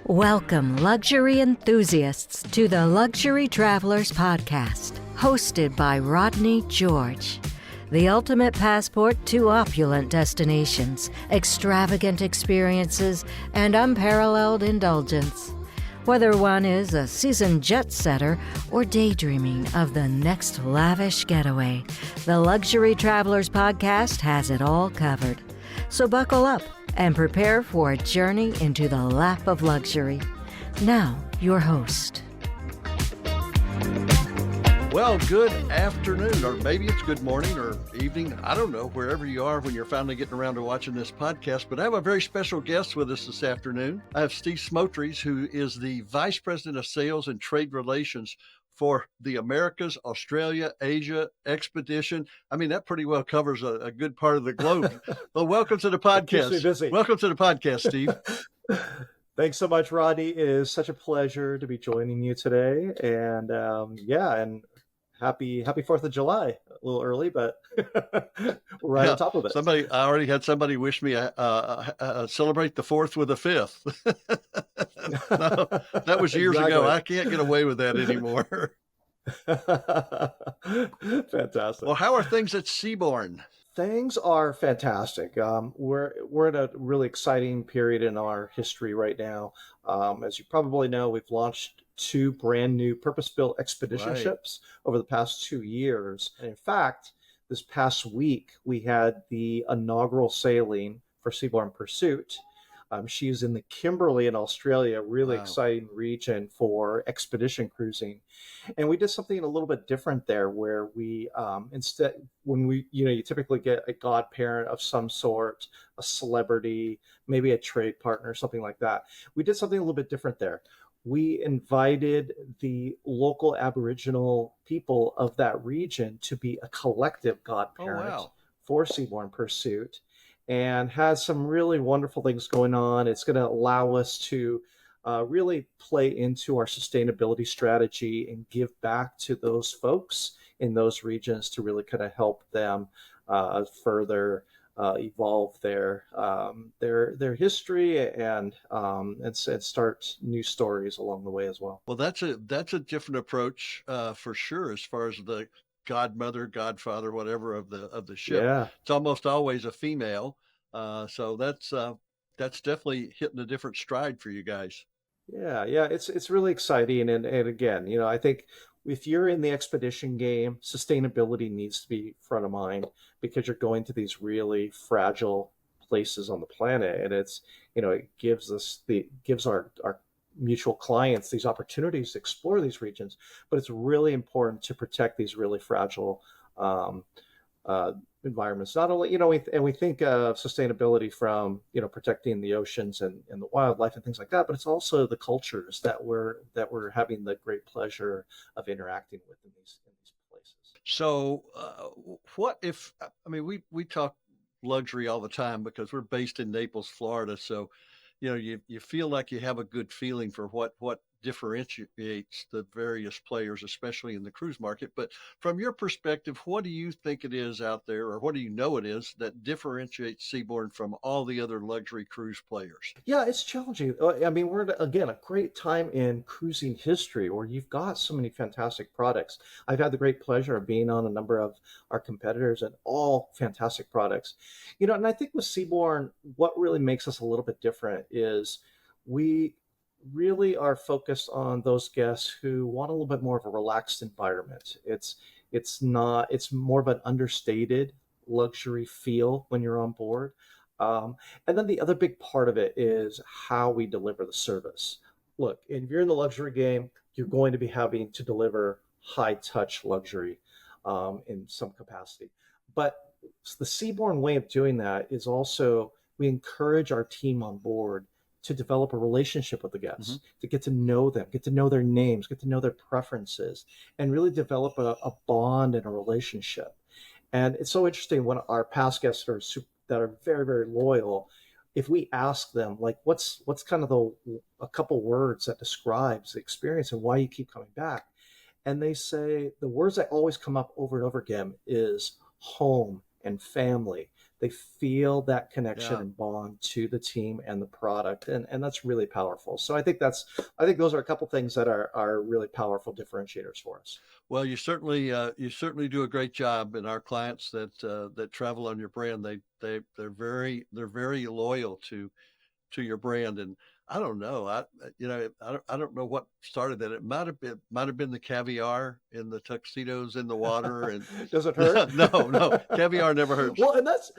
Welcome, luxury enthusiasts, to the Luxury Travelers Podcast, hosted by Rodney George. The ultimate passport to opulent destinations, extravagant experiences, and unparalleled indulgence. Whether one is a seasoned jet setter or daydreaming of the next lavish getaway, the Luxury Travelers Podcast has it all covered. So buckle up and prepare for a journey into the lap of luxury. Now, your host. Well, good afternoon, or maybe it's good morning or evening. I don't know, wherever you are when you're finally getting around to watching this podcast. But I have a very special guest with us this afternoon. I have Steve Smotrys, who is the Vice President of Sales and Trade Relations for the Americas, Australia, Asia expedition. I mean, that pretty well covers a good part of the globe. Well, welcome to the podcast. Keeps me busy. Welcome to the podcast, Steve. Thanks so much, Rodney. It is such a pleasure to be joining you today. And and happy 4th of July. A little early, but we're right on top of it. I already had somebody wish me celebrate the 4th with a 5th. No, that was years ago. I can't get away with that anymore. Fantastic. Well, how are things at Seabourn? Things are fantastic. We're at a really exciting period in our history right now. As you probably know, we've launched 2 brand new purpose-built expedition ships over the past 2 years. And in fact, this past week, we had the inaugural sailing for Seaborne Pursuit. She's in the Kimberley in Australia, really exciting region for expedition cruising. And we did something a little bit different there where we, you typically get a godparent of some sort, a celebrity, maybe a trade partner, something like that. We did something a little bit different there. We invited the local Aboriginal people of that region to be a collective godparent for Seaborne Pursuit, and has some really wonderful things going on. It's going to allow us to really play into our sustainability strategy and give back to those folks in those regions to really kind of help them further evolve their history and start new stories along the way as well. Well, that's a different approach for sure, as far as the godmother, godfather, whatever of the ship. Yeah. It's almost always a female, so that's definitely hitting a different stride for you guys. Yeah, it's really exciting, and again, I think if you're in the expedition game, sustainability needs to be front of mind, because you're going to these really fragile places on the planet, and it gives our mutual clients these opportunities to explore these regions. But it's really important to protect these really fragile environments. Not only, we think of sustainability from, protecting the oceans and the wildlife and things like that, but it's also the cultures that we're having the great pleasure of interacting with in these places. So what if, we talk luxury all the time because we're based in Naples, Florida. So, you feel like you have a good feeling for what differentiates the various players, especially in the cruise market. But from your perspective, what do you think it is out there, or what do you know it is, that differentiates Seabourn from all the other luxury cruise players? Yeah, it's challenging. We're at, again, a great time in cruising history where you've got so many fantastic products. I've had the great pleasure of being on a number of our competitors, and all fantastic products. And I think with Seabourn, what really makes us a little bit different is we really are focused on those guests who want a little bit more of a relaxed environment. It's more of an understated luxury feel when you're on board. And then the other big part of it is how we deliver the service. Look, if you're in the luxury game, you're going to be having to deliver high touch luxury in some capacity. But the Seabourn way of doing that is also, we encourage our team on board to develop a relationship with the guests, to get to know them, get to know their names, get to know their preferences, and really develop a bond and a relationship. And it's so interesting when our past guests that are very, very loyal, if we ask them, like, what's kind of a couple words that describes the experience and why you keep coming back, and they say the words that always come up over and over again is home and family. They feel that connection Yeah. and bond to the team and the product, and that's really powerful. So I think those are a couple things that are really powerful differentiators for us. Well, you certainly do a great job, and our clients that travel on your brand, they're very loyal to your brand. And I don't know, I don't know what started that. It might have been the caviar in the tuxedos in the water, and Does it hurt? no, caviar never hurts. Well, and that's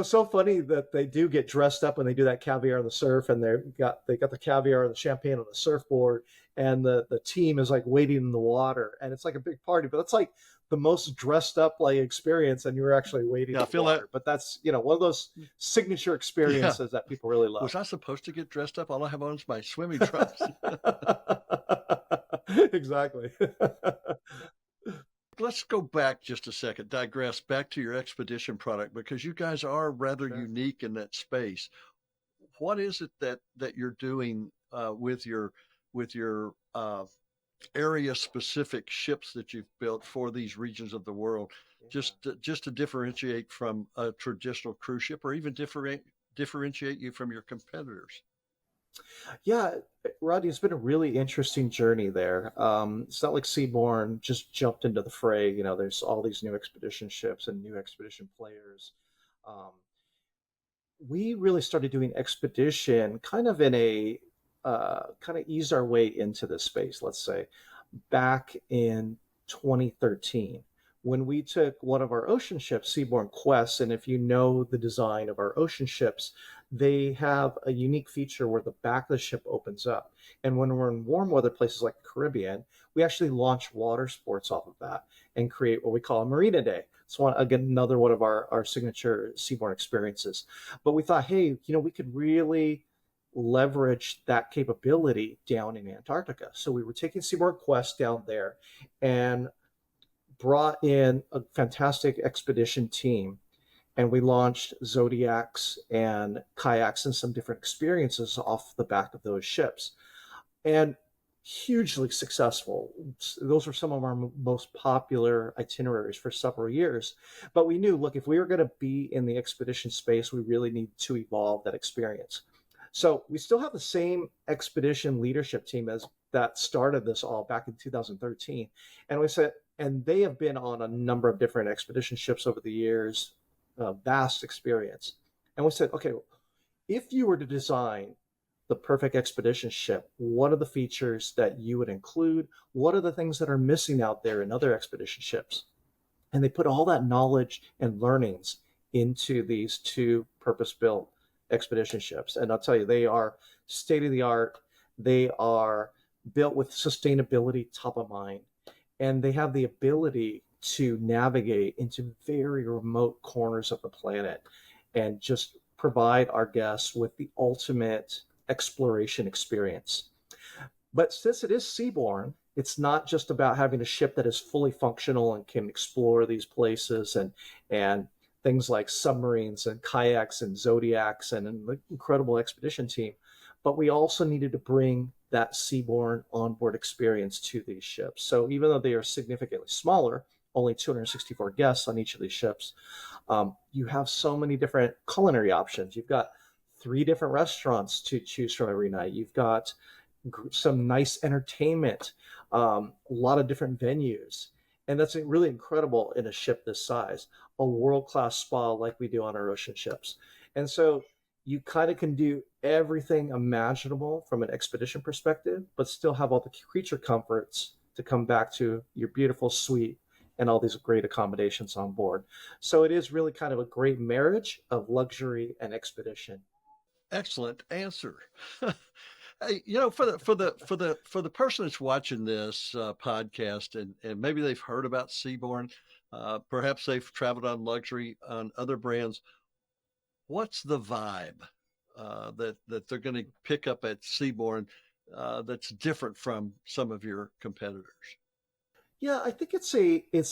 so funny that they do get dressed up when they do that caviar on the surf, and they got the caviar and the champagne on the surfboard, and the team is like waiting in the water, and it's like a big party. But it's like the most dressed up like experience, and you're actually waiting Yeah, I in the feel water. that. But that's one of those signature Yeah. experiences that people really love. Was I supposed to get dressed up? All I have on is my swimming trunks. Exactly. Let's go back just a second, digress back to your expedition product, because you guys are rather Sure. unique in that space. What is it that you're doing with your area specific ships that you've built for these regions of the world, Yeah. just to differentiate from a traditional cruise ship, or even differentiate you from your competitors? Yeah, Rodney, it's been a really interesting journey there. It's not like Seabourn just jumped into the fray. There's all these new expedition ships and new expedition players. Um, we really started doing expedition kind of in a kind of ease our way into this space, let's say, back in 2013 when we took one of our ocean ships, Seabourn Quest. And if you know the design of our ocean ships, they have a unique feature where the back of the ship opens up. And when we're in warm weather places like the Caribbean, we actually launch water sports off of that and create what we call a marina day. It's another one of our signature Seabourn experiences. But we thought, hey, we could really leverage that capability down in Antarctica. So we were taking Seabourn Quest down there and brought in a fantastic expedition team, and we launched zodiacs and kayaks and some different experiences off the back of those ships, and hugely successful. Those were some of our most popular itineraries for several years. But we knew, look, if we were going to be in the expedition space, we really need to evolve that experience. So we still have the same expedition leadership team as that started this all back in 2013. And we said, and they have been on a number of different expedition ships over the years, vast experience. And we said, okay, if you were to design the perfect expedition ship, what are the features that you would include? What are the things that are missing out there in other expedition ships? And they put all that knowledge and learnings into these two purpose-built expedition ships. And I'll tell you, they are state of the art. They are built with sustainability top of mind. And they have the ability to navigate into very remote corners of the planet and just provide our guests with the ultimate exploration experience. But since it is seaborne, it's not just about having a ship that is fully functional and can explore these places and things like submarines and kayaks and zodiacs and an incredible expedition team. But we also needed to bring that seaborne onboard experience to these ships. So even though they are significantly smaller, only 264 guests on each of these ships, you have so many different culinary options. You've got 3 different restaurants to choose from every night. You've got some nice entertainment, a lot of different venues. And that's really incredible in a ship this size, a world-class spa like we do on our ocean ships. And so you kind of can do everything imaginable from an expedition perspective, but still have all the creature comforts to come back to your beautiful suite and all these great accommodations on board. So it is really kind of a great marriage of luxury and expedition. Excellent answer. Hey, for the person that's watching this podcast, and maybe they've heard about Seabourn, perhaps they've traveled on luxury on other brands. What's the vibe that they're going to pick up at Seabourn that's different from some of your competitors? Yeah, I think it's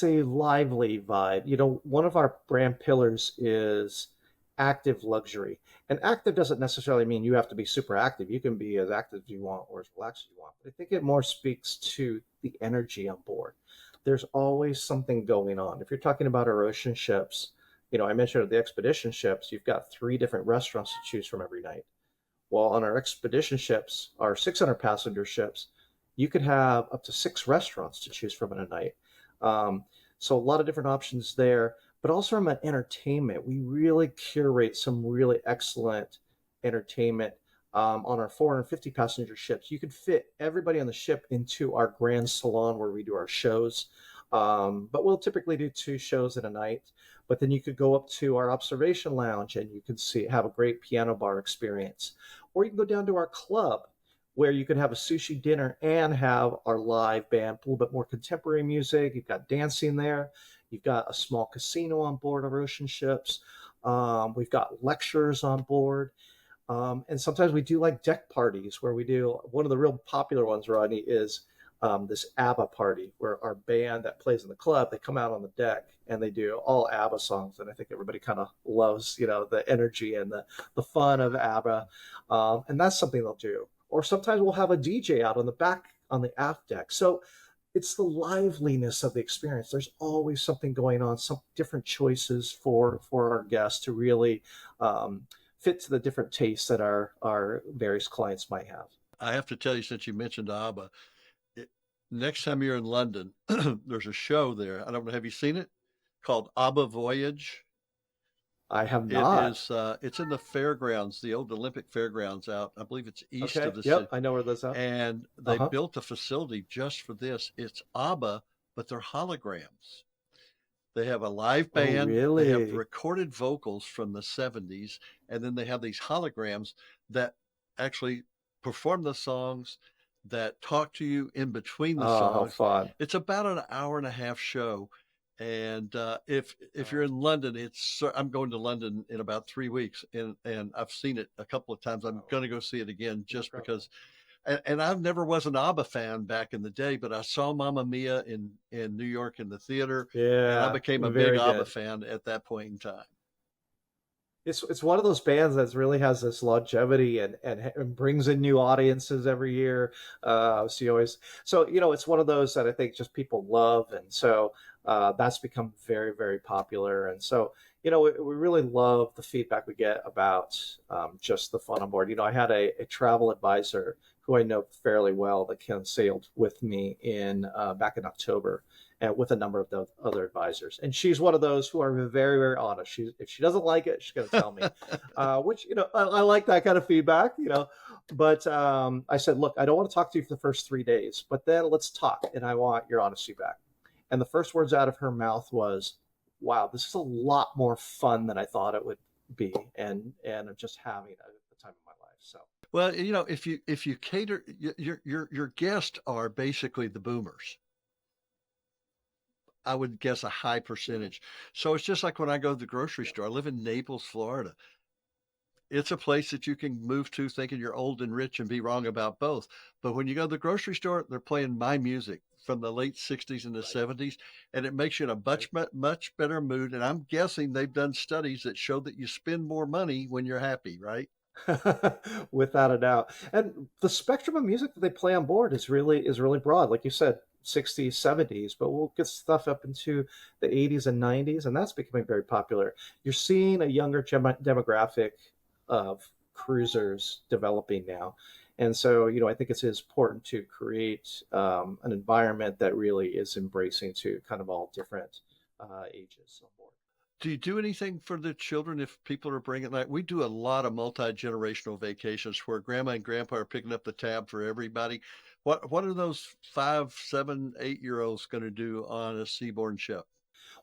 a lively vibe. One of our brand pillars is active luxury. And active doesn't necessarily mean you have to be super active. You can be as active as you want or as relaxed as you want. But I think it more speaks to the energy on board. There's always something going on. If you're talking about our ocean ships, I mentioned the expedition ships, you've got 3 different restaurants to choose from every night. Well, on our expedition ships, our 600 passenger ships, you could have up to 6 restaurants to choose from in a night. So a lot of different options there, but also from an entertainment, we really curate some really excellent entertainment. On our 450 passenger ships, you could fit everybody on the ship into our grand salon where we do our shows. But we'll typically do 2 shows in a night. But then you could go up to our observation lounge and you could have a great piano bar experience. Or you can go down to our club where you could have a sushi dinner and have our live band, a little bit more contemporary music. You've got dancing there. You've got a small casino on board our ocean ships. We've got lectures on board. And sometimes we do like deck parties where we do, one of the real popular ones, Rodney, is this ABBA party where our band that plays in the club, they come out on the deck and they do all ABBA songs. And I think everybody kind of loves, the energy and the fun of ABBA. And that's something they'll do. Or sometimes we'll have a DJ out on the back, on the aft deck. So it's the liveliness of the experience. There's always something going on, some different choices for our guests to really fit to the different tastes that our various clients might have. I have to tell you, since you mentioned ABBA, next time you're in London, there's a show there. I don't know. Have you seen it? Called ABBA Voyage. I have not. It is. It's in the fairgrounds, the old Olympic fairgrounds out. I believe it's east Okay. of the Yep. city. I know where those are. And they built a facility just for this. It's ABBA, but they're holograms. They have a live band. Oh, They have really? recorded vocals from the 70s, and then they have these holograms that actually perform the songs, that talk to you in between the Oh, how songs. fun. It's about an hour-and-a-half show. And if you're in London, I'm going to London in about 3 weeks, and I've seen it a couple of times. I'm going to go see it again just Incredible. because. And I never was an ABBA fan back in the day, but I saw Mamma Mia in New York in the theater, and I Yeah, became a big very ABBA good. fan at that point in time. It's one of those bands that really has this longevity and brings in new audiences every year. It's one of those that I think just people love, and so that's become very, very popular. And so we really love the feedback we get about just the fun on board. I had a travel advisor who I know fairly well that sailed with me in back in October, and with a number of the other advisors. And she's one of those who are very, very honest. If she doesn't like it, she's going to tell me, which, I like that kind of feedback, but I said, look, I don't want to talk to you for the first 3 days, but then let's talk. And I want your honesty back. And the first words out of her mouth was, wow, this is a lot more fun than I thought it would be. And I'm just having the time of my life. So. Well, if you cater, your guests are basically the boomers. I would guess a high percentage. So it's just like when I go to the grocery store. I live in Naples, Florida. It's a place that you can move to thinking you're old and rich and be wrong about both. But when you go to the grocery store, they're playing my music from the late 60s and the 70s, and it makes you in a much better mood. And I'm guessing they've done studies that show that you spend more money when you're happy, right? Without a doubt. And the spectrum of music that they play on board is really broad. Like you said, 60s, 70s, but we'll get stuff up into the 80s and 90s, and that's becoming very popular. You're seeing a younger demographic of cruisers developing now. And so, I think it's important to create an environment that really is embracing to kind of all different ages on board. Do you do anything for the children if people are bringing, like we do a lot of multi-generational vacations where grandma and grandpa are picking up the tab for everybody. What are those 5, 7, 8-year-olds going to do on a Seabourn ship?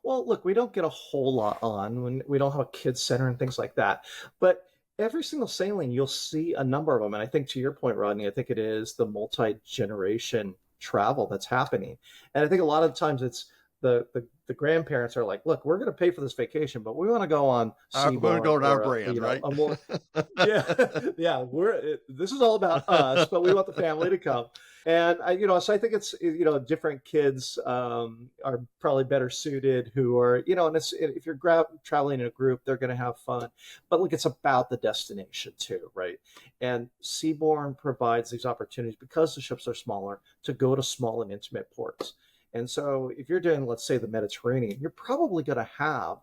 Well, look, we don't get a whole lot on when we don't have a kids center and things like that. But every single sailing, you'll see a number of them. And I think to your point, Rodney, I think it is the multi-generation travel that's happening. And I think a lot of times it's the grandparents are like, look, we're going to pay for this vacation, but we want to go on We're going to go on our brand, right? a more, yeah, this is all about us, but we want the family to come. And so I think it's, different kids are probably better suited who are, and if you're traveling in a group, they're going to have fun. But look, it's about the destination too, right? And Seabourn provides these opportunities because the ships are smaller to go to small and intimate ports. And so if you're doing, let's say, the Mediterranean, you're probably going to have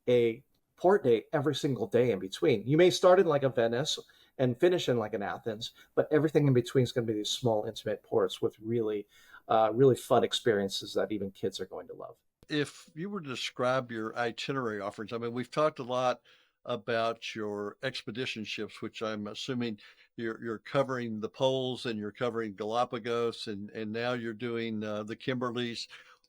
a port day every single day in between. You may start in like a Venice and finish in like an Athens, but everything in between is going to be these small, intimate ports with really, really fun experiences that even kids are going to love. If you were to describe your itinerary offerings, I mean, we've talked a lot about your expedition ships, which I'm assuming you're covering the poles and you're covering Galapagos, and now you're doing the Kimberleys.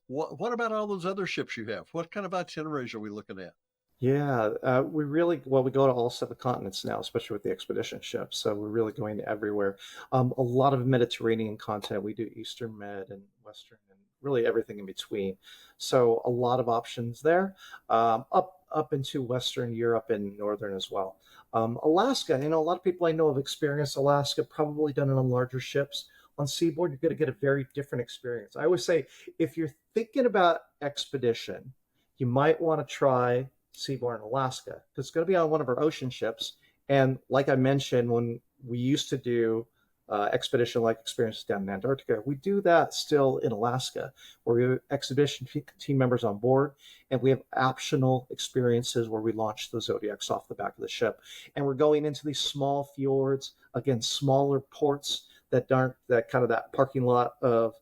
What about all those other ships you have? What kind of itineraries are we looking at? Yeah, we go to all 7 continents now, especially with the expedition ships. So we're really going everywhere. A lot of Mediterranean content. We do Eastern Med and Western and really everything in between. So a lot of options there, up into Western Europe and Northern as well. Alaska, a lot of people I know have experienced Alaska, probably done it on larger ships. On Seaboard, you're going to get a very different experience. I always say, if you're thinking about expedition, you might want to try Seabourn, Alaska, because it's going to be on one of our ocean ships. And like I mentioned, when we used to do expedition-like experiences down in Antarctica, we do that still in Alaska, where we have exhibition team members on board, and we have optional experiences where we launch the Zodiacs off the back of the ship. And we're going into these small fjords, again, smaller ports that aren't that parking lot of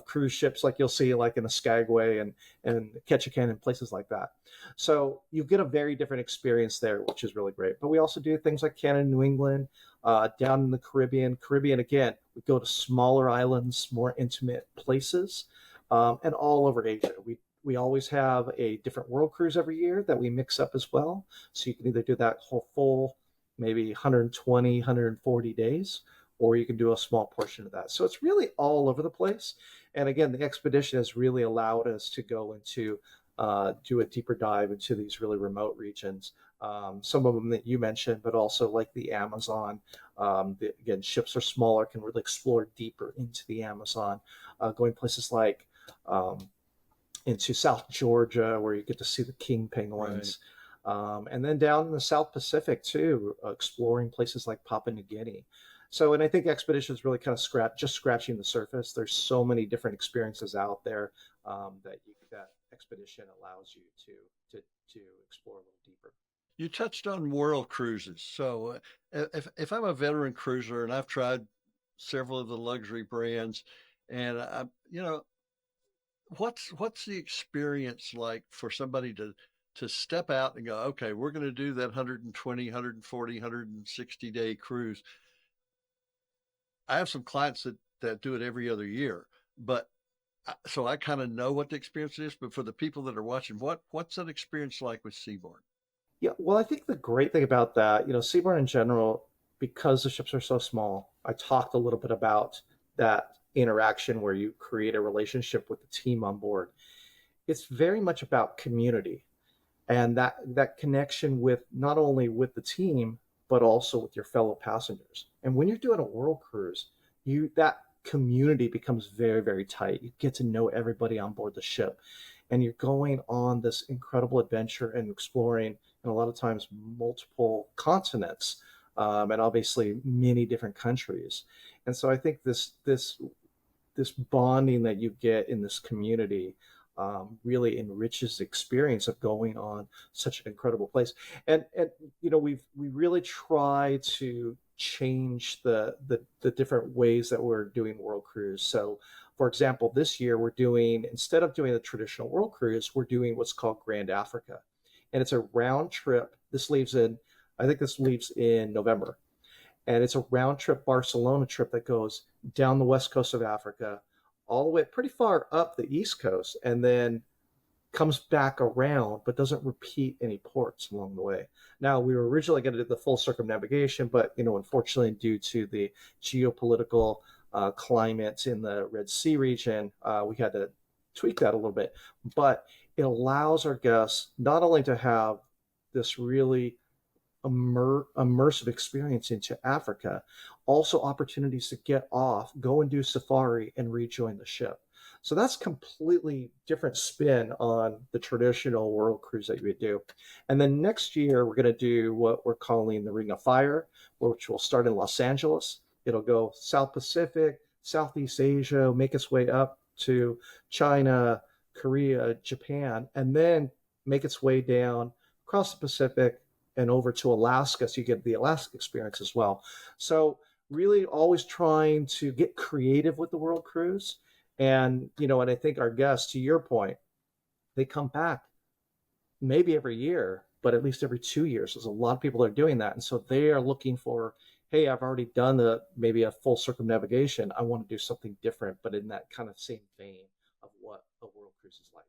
cruise ships like you'll see like in the Skagway and Ketchikan and places like that. So you get a very different experience there, which is really great. But we also do things like Canada, New England, down in the Caribbean. Caribbean, again, we go to smaller islands, more intimate places, and all over Asia. We always have a different world cruise every year that we mix up as well. So you can either do that whole full, maybe 120, 140 days, or you can do a small portion of that. So it's really all over the place. And again, the expedition has really allowed us to go into do a deeper dive into these really remote regions. Some of them that you mentioned, but also like the Amazon. Again, ships are smaller, can really explore deeper into the Amazon, going places like into South Georgia, where you get to see the king penguins. Right. And then down in the South Pacific too, exploring places like Papua New Guinea. So, and I think expeditions really kind of just scratching the surface. There's so many different experiences out there that expedition allows you to explore a little deeper. You touched on world cruises. So, if I'm a veteran cruiser and I've tried several of the luxury brands, and what's the experience like for somebody to step out and go, okay, we're going to do that 120, 140, 160 day cruise. I have some clients that do it every other year, but so I kind of know what the experience is. But for the people that are watching, what's that experience like with Seabourn? Yeah, well, I think the great thing about that, Seabourn in general, because the ships are so small, I talked a little bit about that interaction where you create a relationship with the team on board. It's very much about community and that connection with not only with the team, but also with your fellow passengers. And when you're doing a world cruise, that community becomes very, very tight. You get to know everybody on board the ship, and you're going on this incredible adventure and exploring, and a lot of times multiple continents, and obviously many different countries. And so I think this bonding that you get in this community really enriches the experience of going on such an incredible place. And we really try to change the different ways that we're doing world cruise. So for example, this year instead of doing the traditional world cruise, we're doing what's called Grand Africa. And it's a round trip. I think this leaves in November. And it's a round trip Barcelona trip that goes down the west coast of Africa, all the way pretty far up the east coast, and then comes back around, but doesn't repeat any ports along the way. Now, we were originally going to do the full circumnavigation, but unfortunately, due to the geopolitical climate in the Red Sea region, we had to tweak that a little bit. But it allows our guests not only to have this really immersive experience into Africa, also opportunities to get off, go and do safari, and rejoin the ship. So that's completely different spin on the traditional world cruise that you would do. And then next year, we're going to do what we're calling the Ring of Fire, which will start in Los Angeles. It'll go South Pacific, Southeast Asia, make its way up to China, Korea, Japan, and then make its way down across the Pacific and over to Alaska, so you get the Alaska experience as well. So really always trying to get creative with the world cruise. And, and I think our guests, to your point, they come back maybe every year, but at least every 2 years. There's a lot of people that are doing that. And so they are looking for, hey, I've already done maybe a full circumnavigation. I want to do something different, but in that kind of same vein of what a world cruise is like.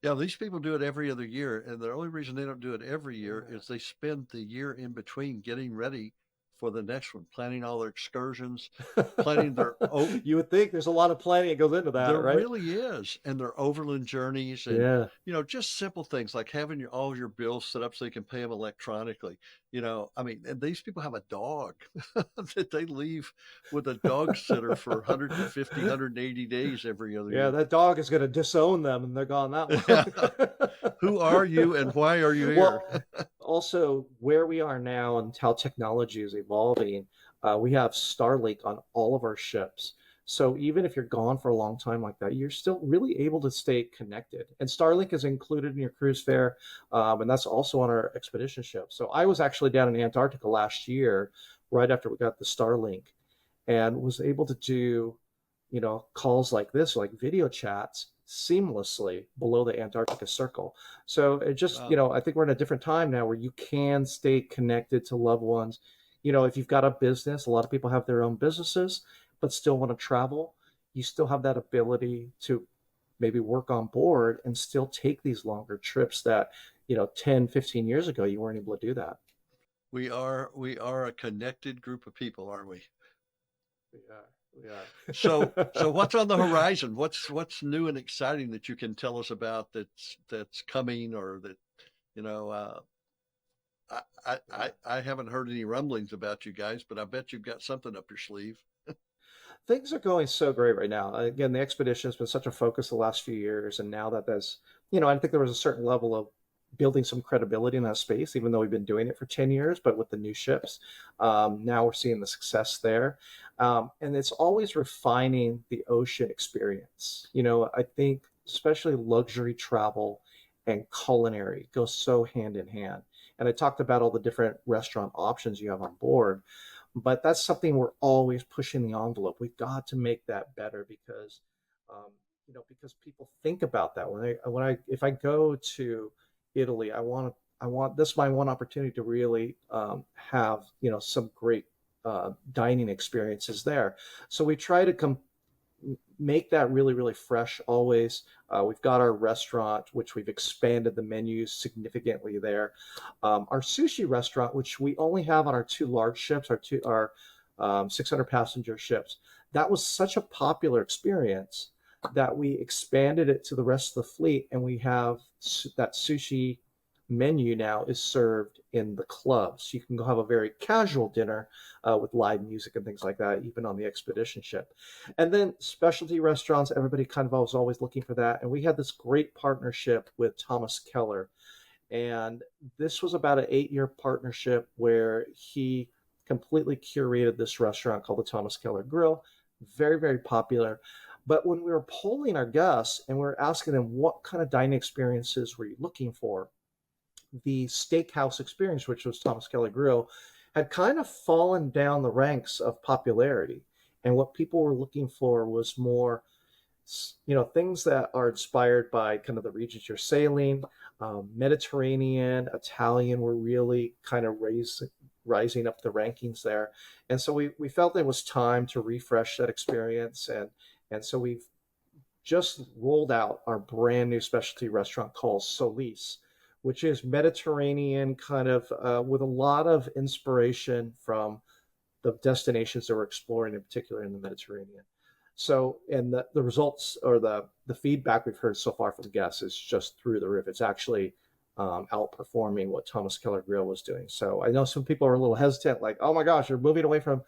Yeah, these people do it every other year, and the only reason they don't do it every year is they spend the year in between getting ready for the next one, planning all their excursions, planning their You would think there's a lot of planning that goes into that, there right? really is, and their overland journeys, and Yeah. just simple things like having all your bills set up so you can pay them electronically. I mean, and these people have a dog that they leave with a dog sitter for 150, 180 days every other Yeah, year. that dog is going to disown them and they're gone that long. Who are you and why are you here? Well, also where we are now and how technology is evolving, we have Starlink on all of our ships. So even if you're gone for a long time like that, you're still really able to stay connected. And Starlink is included in your cruise fare, and that's also on our expedition ship. So I was actually down in Antarctica last year, right after we got the Starlink, and was able to do, calls like this, like video chats seamlessly below the Antarctica Circle. So it just, Wow. I think we're in a different time now where you can stay connected to loved ones. If you've got a business, a lot of people have their own businesses, but still want to travel. You still have that ability to maybe work on board and still take these longer trips that, 10, 15 years ago, you weren't able to do that. We are a connected group of people, aren't we? Yeah. So what's on the horizon? What's new and exciting that you can tell us about that's coming, or that you know I haven't heard any rumblings about you guys, but I bet you've got something up your sleeve. Things are going so great right now. Again, the expedition has been such a focus the last few years, and now that there's, I think there was a certain level of building some credibility in that space, even though we've been doing it for 10 years, but with the new ships, now we're seeing the success there. And it's always refining the ocean experience. I think especially luxury travel and culinary go so hand in hand. And I talked about all the different restaurant options you have on board, but that's something we're always pushing the envelope. We've got to make that better because, because people think about that if I go to Italy, I want this is my one opportunity to really have some great dining experiences there. So we try to make that really, really fresh always. We've got our restaurant, which we've expanded the menus significantly there. Our sushi restaurant, which we only have on our two large ships, our 600 passenger ships, that was such a popular experience that we expanded it to the rest of the fleet, and we have that sushi menu now is served in the clubs. You can go have a very casual dinner with live music and things like that, even on the expedition ship. And then specialty restaurants, everybody kind of was always looking for that. And we had this great partnership with Thomas Keller. And this was about an 8-year partnership where he completely curated this restaurant called the Thomas Keller Grill. Very, very popular. But when we were polling our guests and we were asking them what kind of dining experiences were you looking for, the steakhouse experience, which was Thomas Keller Grill, had kind of fallen down the ranks of popularity. And what people were looking for was more, things that are inspired by kind of the regions you're sailing. Mediterranean, Italian were really kind of rising up the rankings there. And so we felt it was time to refresh that experience. And so we've just rolled out our brand new specialty restaurant called Solis, which is Mediterranean kind of with a lot of inspiration from the destinations that we're exploring, in particular in the Mediterranean. So, and the results or the feedback we've heard so far from guests is just through the roof. It's actually outperforming what Thomas Keller Grill was doing. So I know some people are a little hesitant, like, oh my gosh, you're moving away from,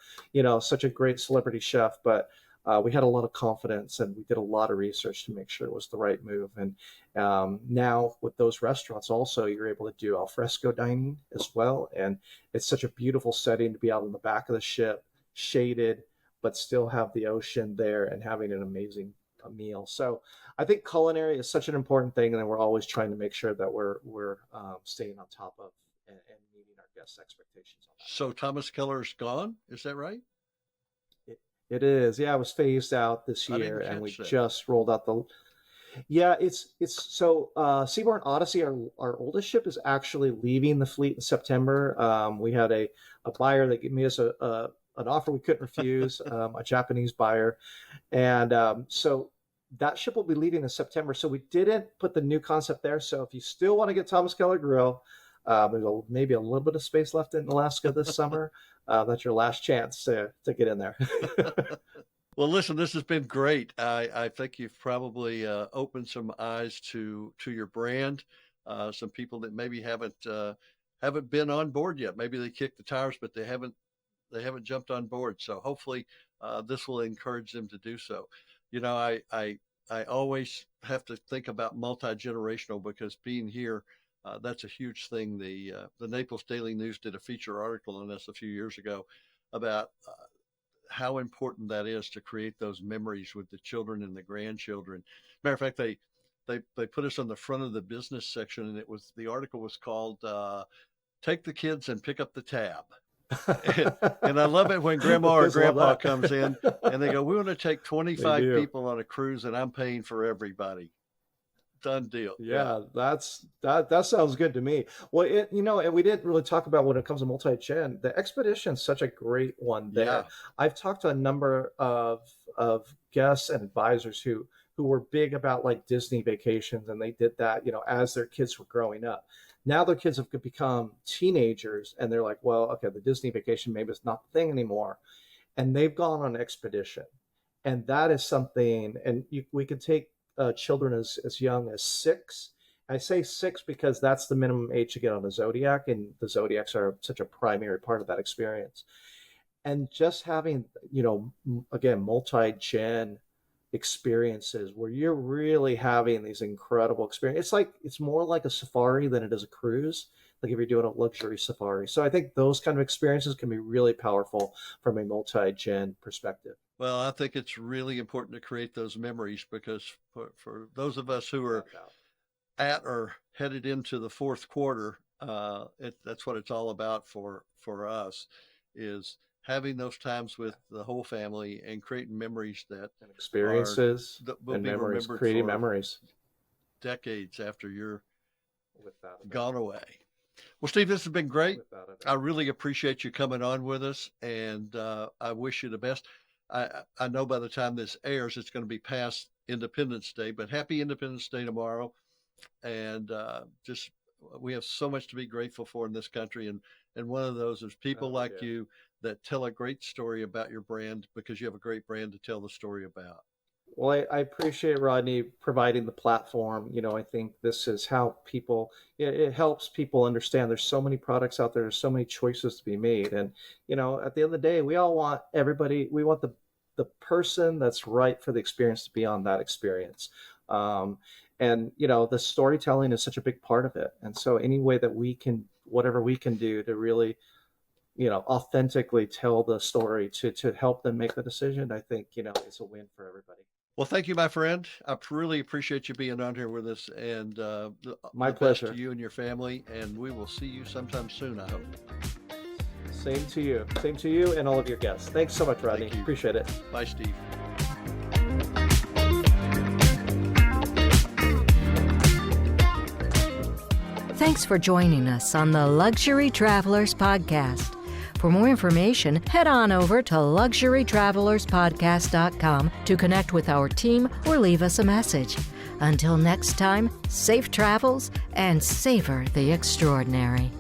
such a great celebrity chef. But we had a lot of confidence and we did a lot of research to make sure it was the right move. And now with those restaurants also, you're able to do al fresco dining as well. And it's such a beautiful setting to be out on the back of the ship, shaded, but still have the ocean there and having an amazing a meal. So I think culinary is such an important thing, and we're always trying to make sure that we're staying on top of and meeting our guests' expectations on that. So Thomas Keller's gone, is that right? It is. Yeah, it was phased out this I year, didn't and we catch that. just rolled out the. Yeah, it's so Seabourn Odyssey, our oldest ship, is actually leaving the fleet in September. We had a buyer that made us an offer we couldn't refuse, a Japanese buyer, and so that ship will be leaving in September. So we didn't put the new concept there. So if you still want to get Thomas Keller Grill, there's maybe a little bit of space left in Alaska this summer. That's your last chance to get in there. Well, listen, this has been great. I think you've probably opened some eyes to your brand. Some people that maybe haven't been on board yet. Maybe they kicked the tires, but they haven't jumped on board. So hopefully this will encourage them to do so. You know, I always have to think about multi-generational, because being here, that's a huge thing. The Naples Daily News did a feature article on this a few years ago about how important that is to create those memories with the children and the grandchildren. Matter of fact, they put us on the front of the business section, and the article was called "Take the Kids and Pick Up the Tab." And I love it when grandma or grandpa comes in and they go, "We want to take 25 people on a cruise, and I'm paying for everybody." Done deal. Yeah, that sounds good to me. Well, and we didn't really talk about when it comes to multi-gen. The expedition's such a great one there. Yeah. I've talked to a number of guests and advisors who were big about like Disney vacations, and they did that, as their kids were growing up. Now their kids have become teenagers, and they're like, well, okay, the Disney vacation maybe it's not the thing anymore, and they've gone on an expedition, and that is something. And we could take children as young as 6. I say 6 because that's the minimum age to get on a Zodiac, and the Zodiacs are such a primary part of that experience. And just having, again, multi-gen experiences where you're really having these incredible experiences. It's more like a safari than it is a cruise, like if you're doing a luxury safari. So I think those kind of experiences can be really powerful from a multi-gen perspective. Well, I think it's really important to create those memories, because for those of us who are at or headed into the fourth quarter, that's what it's all about for us, is having those times with the whole family and creating memories and experiences will and be memories, remembered creating for memories decades after you're without a doubt. Gone away. Well, Steve, this has been great. Without a doubt. I really appreciate you coming on with us, and I wish you the best. I know by the time this airs, it's going to be past Independence Day, but happy Independence Day tomorrow. And we have so much to be grateful for in this country. And one of those is people like you that tell a great story about your brand, because you have a great brand to tell the story about. Well, I appreciate Rodney providing the platform. I think this is how it helps people understand there's so many products out there, there's so many choices to be made. And, at the end of the day, we all want we want the person that's right for the experience to be on that experience. And, the storytelling is such a big part of it. And so any way that whatever we can do to really, authentically tell the story to help them make the decision, I think, it's a win for everybody. Well, thank you, my friend. I really appreciate you being on here with us, and my pleasure pleasure to you and your family. And we will see you sometime soon, I hope. Same to you and all of your guests. Thanks so much, Rodney. Appreciate it. Bye, Steve. Thanks for joining us on the Luxury Travelers Podcast. For more information, head on over to luxurytravelerspodcast.com to connect with our team or leave us a message. Until next time, safe travels and savor the extraordinary.